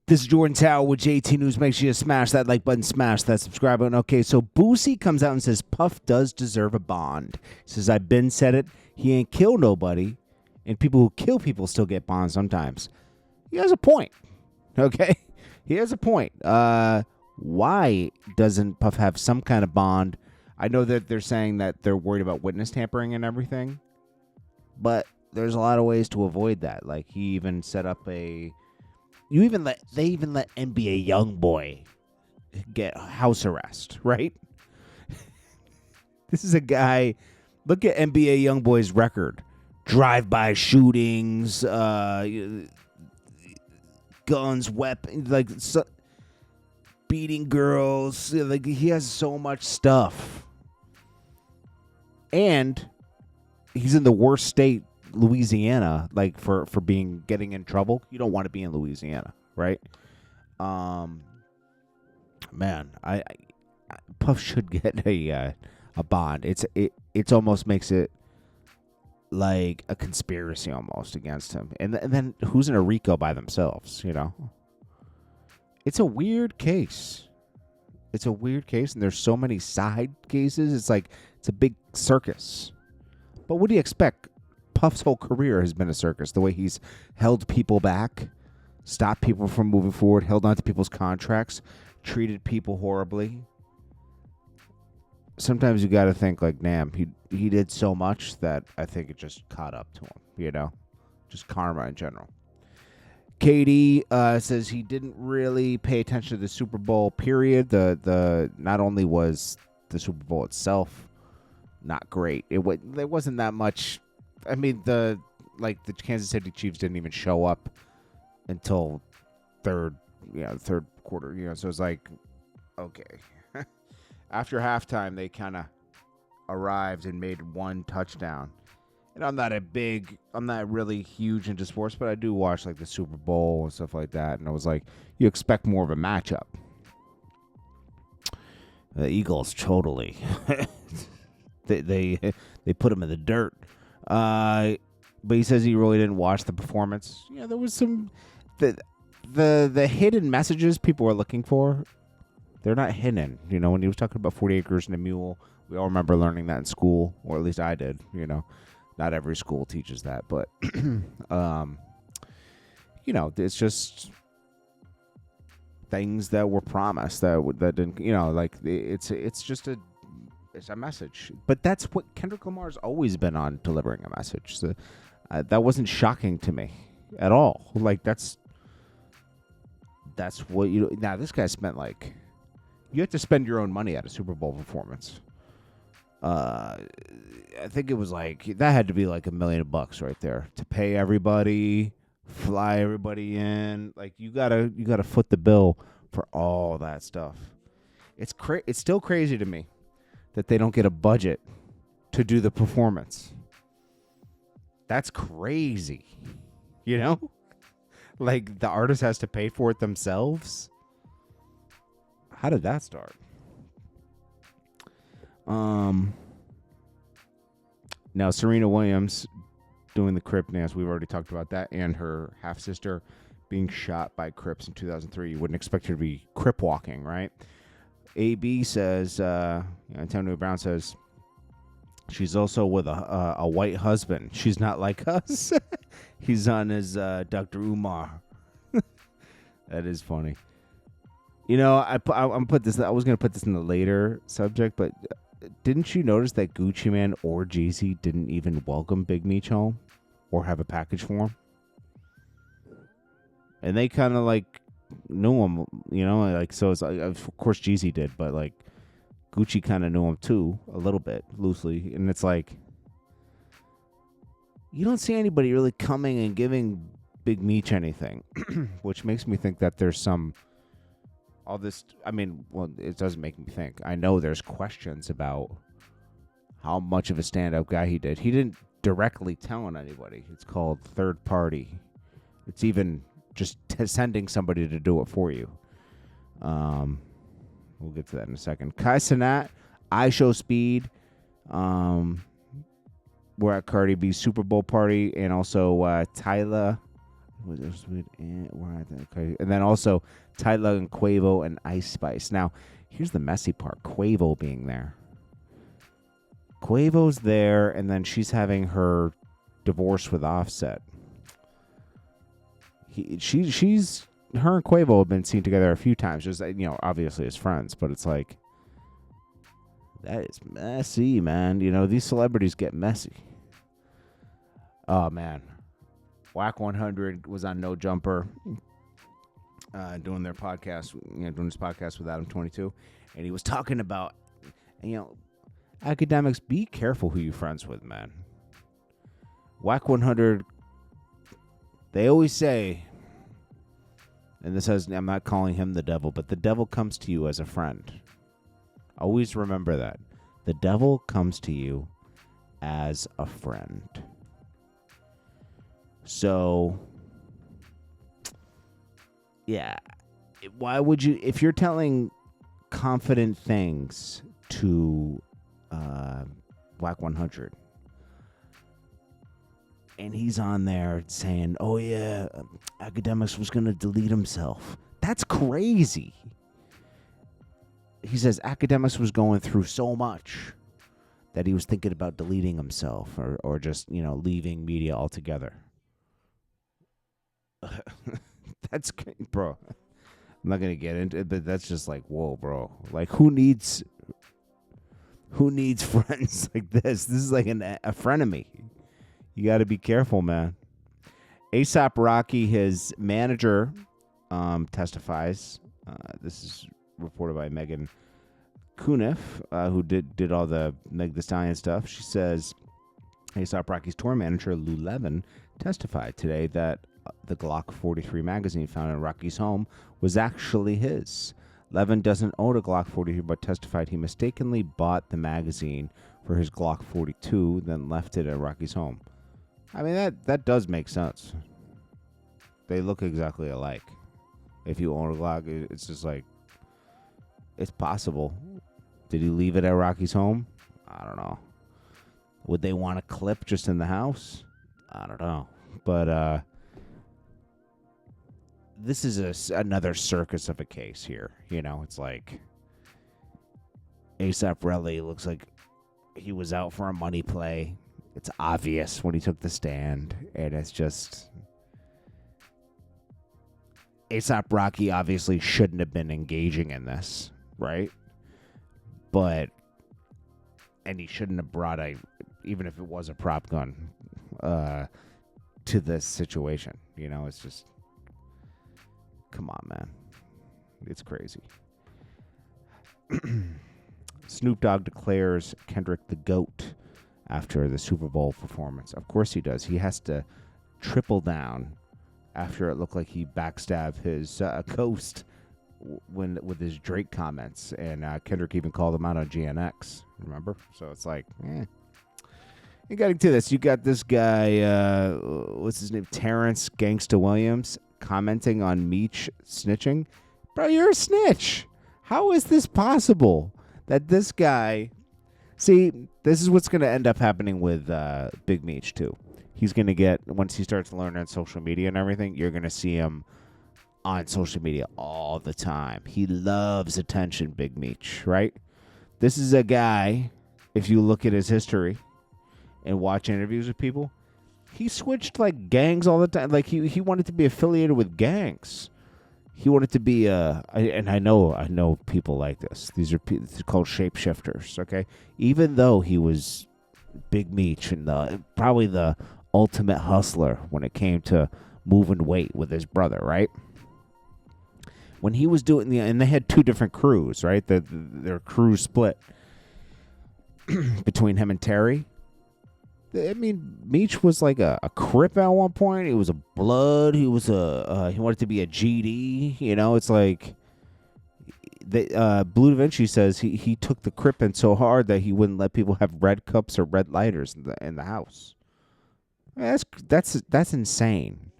This is Jordan Tower with JT News. Make sure you smash that like button, smash that subscribe button. Okay, so Boosie comes out and says Puff does deserve a bond. He says, I've been said it. He ain't killed nobody. And people who kill people still get bonds sometimes. He has a point. Okay? He has a point. Why doesn't Puff have some kind of bond? I know that they're saying that they're worried about witness tampering and everything. But there's a lot of ways to avoid that. Like, he even set up a... They even let NBA YoungBoy get house arrest, right? This is a guy. Look at NBA YoungBoy's record: drive-by shootings, guns, weapons, beating girls. Like, he has so much stuff, and he's in the worst state. Louisiana, like for getting in trouble. You don't want to be in Louisiana, right? Man, I Puff should get a bond. It's almost makes it like a conspiracy almost against him. And then who's in a RICO by themselves, you know? It's a weird case. And there's so many side cases. It's like it's a big circus. But what do you expect? Puff's whole career has been a circus. The way he's held people back, stopped people from moving forward, held on to people's contracts, treated people horribly. Sometimes you got to think like, damn, he did so much that I think it just caught up to him, you know? Just karma in general. Katie says he didn't really pay attention to the Super Bowl period. The not only was the Super Bowl itself not great, there wasn't that much. I mean, the Kansas City Chiefs didn't even show up until third quarter. So it's like, okay. After halftime, they kind of arrived and made one touchdown. And I'm not really huge into sports, but I do watch like the Super Bowl and stuff like that. And I was like, you expect more of a matchup. The Eagles totally, they put him in the dirt. But he says he really didn't watch the performance. Yeah, there was some the hidden messages people were looking for. They're not hidden. You know, when he was talking about 40 acres and a mule, we all remember learning that in school, or at least I did. You know, not every school teaches that, but you know, it's just things that were promised that didn't. You know, like it's just a. It's a message. But that's what Kendrick Lamar's always been on, delivering a message. So, that wasn't shocking to me at all. Like, that's what you... Now, this guy spent, like... You have to spend your own money at a Super Bowl performance. I think it was like... That had to be like $1 million right there. To pay everybody, fly everybody in. Like, you gotta foot the bill for all that stuff. It's still crazy to me that they don't get a budget to do the performance. That's crazy. You know? Like, the artist has to pay for it themselves? How did that start? Now, Serena Williams doing the Crip dance. We've already talked about that. And her half-sister being shot by Crips in 2003. You wouldn't expect her to be Crip walking, right? AB says, Antonio Brown says, she's also with a white husband. She's not like us. He's on his Dr. Umar. That is funny. You know, I was going to put this in the later subject, but didn't you notice that Gucci Mane or Jeezy didn't even welcome Big Meech home or have a package for him? And they kind of like knew him, you know, like, so it's like, of course Jeezy did, but like Gucci kind of knew him too, a little bit loosely, and it's like you don't see anybody really coming and giving Big Meech anything, which makes me think that there's all this. I mean, well, it doesn't make me think. I know there's questions about how much of a stand-up guy he did. He didn't directly tell on anybody. It's called third party. It's even just sending somebody to do it for you. We'll get to that in a second. Kai Cenat, I Show Speed. We're at Cardi B's Super Bowl party, and also Tyla. Okay. And then also Ty Lug and Quavo and Ice Spice. Now, here's the messy part. Quavo being there. Quavo's there, and then she's having her divorce with Offset. She's her and Quavo have been seen together a few times, just obviously as friends, but it's like that is messy, man. These celebrities get messy. Oh man, Wack 100 was on No Jumper, doing their podcast, doing his podcast with Adam 22, and he was talking about, academics. Be careful who you're friends with, man. Wack 100. They always say, and I'm not calling him the devil, but the devil comes to you as a friend. Always remember that. The devil comes to you as a friend. So, yeah. Why would you, if you're telling confident things to Wack 100, and he's on there saying, oh, yeah, Academics was going to delete himself. That's crazy. He says Academics was going through so much that he was thinking about deleting himself or just, leaving media altogether. That's great, bro. I'm not going to get into it, but that's just like, whoa, bro. Like, who needs friends like this? This is like a frenemy. You got to be careful, man. A$AP Rocky, his manager, testifies. This is reported by Megan Kuniff, who did all the Meg Thee Stallion stuff. She says A$AP Rocky's tour manager, Lou Levin, testified today that the Glock 43 magazine found in Rocky's home was actually his. Levin doesn't own a Glock 43, but testified he mistakenly bought the magazine for his Glock 42, then left it at Rocky's home. I mean, that does make sense. They look exactly alike. If you own a Glock, it's just like, it's possible. Did he leave it at Rocky's home? I don't know. Would they want a clip just in the house? I don't know. But this is another circus of a case here. It's like A$AP Rocky looks like he was out for a money play. It's obvious when he took the stand, and it's just A$AP Rocky obviously shouldn't have been engaging in this, right? And he shouldn't have brought even if it was a prop gun, to this situation. It's just, come on, man. It's crazy. Snoop Dogg declares Kendrick the GOAT after the Super Bowl performance. Of course he does. He has to triple down after it looked like he backstabbed his ghost with his Drake comments. And Kendrick even called him out on GNX. Remember? So it's like, You got to this. You got this guy, what's his name? Terrence Gangsta Williams commenting on Meech snitching. Bro, you're a snitch. How is this possible that this guy... See, this is what's going to end up happening with Big Meech, too. He's going to get, once he starts learning social media and everything, you're going to see him on social media all the time. He loves attention, Big Meech, right? This is a guy, if you look at his history and watch interviews with people, he switched like gangs all the time. Like he wanted to be affiliated with gangs. He wanted to be and I know people like this. These are called shapeshifters, okay? Even though he was Big Meech and probably the ultimate hustler when it came to moving weight with his brother, right? When he was doing and they had two different crews, right? Their crew split between him and Terry. I mean, Meech was like a Crip at one point. He was a Blood. He was he wanted to be a GD. It's like Blue Da Vinci says he took the Crip in so hard that he wouldn't let people have red cups or red lighters in the house. I mean, that's insane.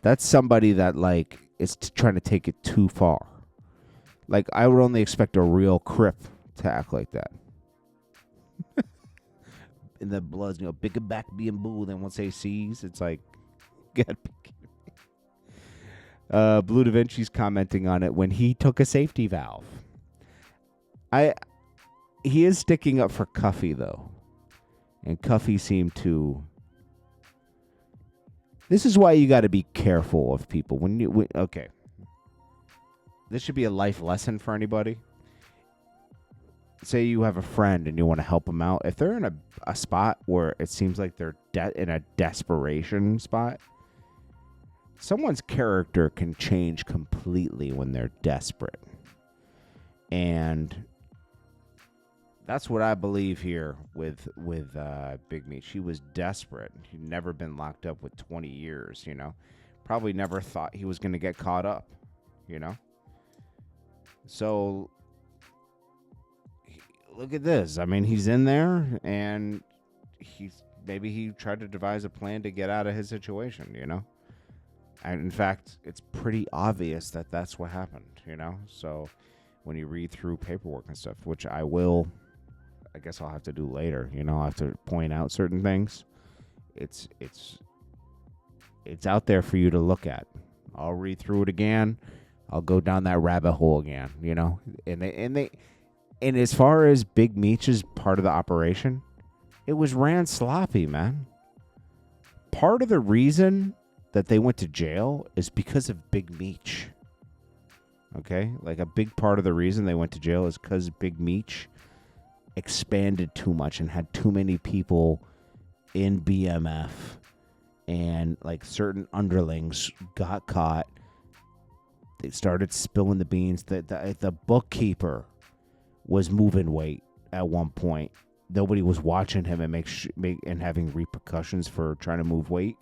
That's somebody that like is trying to take it too far. Like I would only expect a real Crip to act like that. And the Bloods, bigger back being boo than once they sees. It's like, God, Blue Da Vinci's commenting on it when he took a safety valve. He is sticking up for Cuffy, though. And Cuffy seemed to... This is why you got to be careful of people. Okay. This should be a life lesson for anybody. Say you have a friend and you want to help them out. If they're in a spot where it seems like they're in a desperation spot, someone's character can change completely when they're desperate. And that's what I believe here with Big Meech. He was desperate. He'd never been locked up with 20 years, you know. Probably never thought he was going to get caught up, you know. So look at this. I mean, he's in there, and maybe he tried to devise a plan to get out of his situation, you know. And in fact, it's pretty obvious that that's what happened, you know. So when you read through paperwork and stuff, which I guess I'll have to do later, you know, I'll have to point out certain things. It's out there for you to look at. I'll read through it again. I'll go down that rabbit hole again, you know. And as far as Big Meech's part of the operation, it was ran sloppy, man. Part of the reason that they went to jail is because of Big Meech. Okay? Like, a big part of the reason they went to jail is because Big Meech expanded too much and had too many people in BMF, and like certain underlings got caught. They started spilling the beans. The bookkeeper was moving weight at one point. Nobody was watching him and having repercussions for trying to move weight.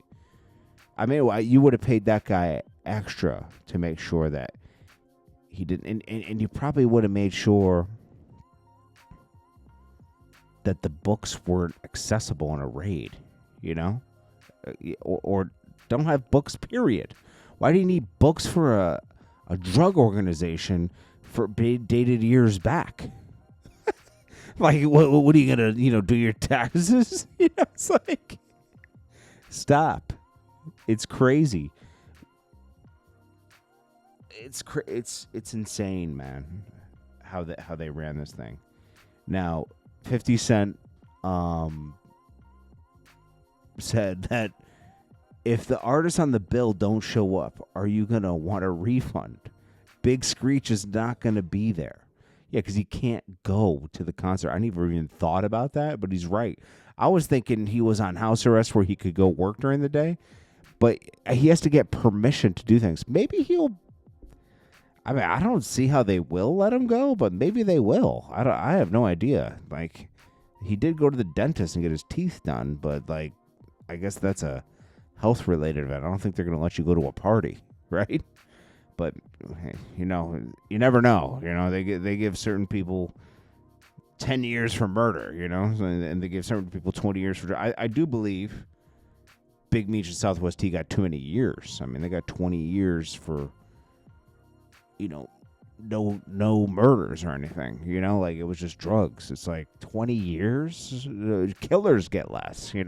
I mean, you would have paid that guy extra to make sure that he didn't, and you probably would have made sure that the books weren't accessible in a raid, you know? Or don't have books, period. Why do you need books for a drug organization for dated years back? Like, what are you going to, do your taxes? It's like, stop. It's crazy. It's insane, man, how they ran this thing. Now, 50 Cent said that if the artists on the bill don't show up, are you going to want a refund? Big Screech is not going to be there. Yeah, because he can't go to the concert. I never even thought about that, but he's right. I was thinking he was on house arrest where he could go work during the day, but he has to get permission to do things. Maybe he'll... I mean, I don't see how they will let him go, but maybe they will. I have no idea. Like, he did go to the dentist and get his teeth done, but, like, I guess that's a health-related event. I don't think they're going to let you go to a party, right? But, hey, you never know. They give certain people 10 years for murder, and they give certain people 20 years for... I do believe Big Meech and Southwest T got too many years. I mean, they got 20 years for... no murders or anything, like it was just drugs. It's like 20 years, killers get less, He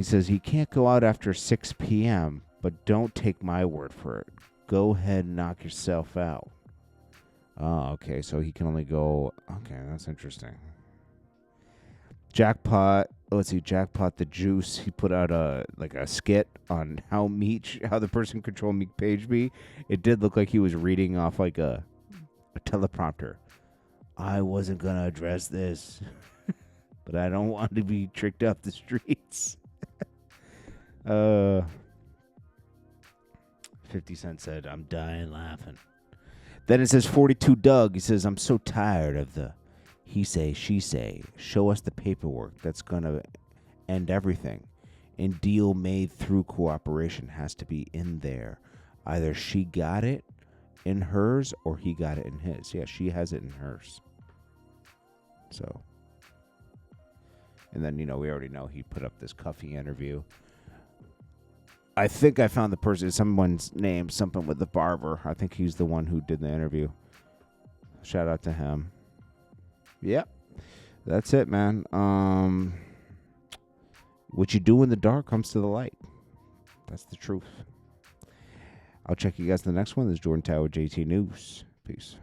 says he can't go out after 6 p.m., but don't take my word for it. Go ahead and knock yourself out. Oh, okay, so he can only go, okay, that's interesting. Jackpot the Juice, he put out a skit on how the person controlled Meek Pageby. It did look like he was reading off like a teleprompter. I wasn't gonna address this, but I don't want to be tricked up the streets. 50 Cent said, I'm dying laughing. Then it says 42 Doug. He says, I'm so tired of the he say, she say. Show us the paperwork that's going to end everything. And deal made through cooperation has to be in there. Either she got it in hers or he got it in his. Yeah, she has it in hers. So. And then, we already know he put up this Cuffy interview. I think I found the person, someone's name, something with the barber. I think he's the one who did the interview. Shout out to him. Yep. That's it, man. What you do in the dark comes to the light. That's the truth. I'll check you guys in the next one. This is Jordan Tower, JT News. Peace.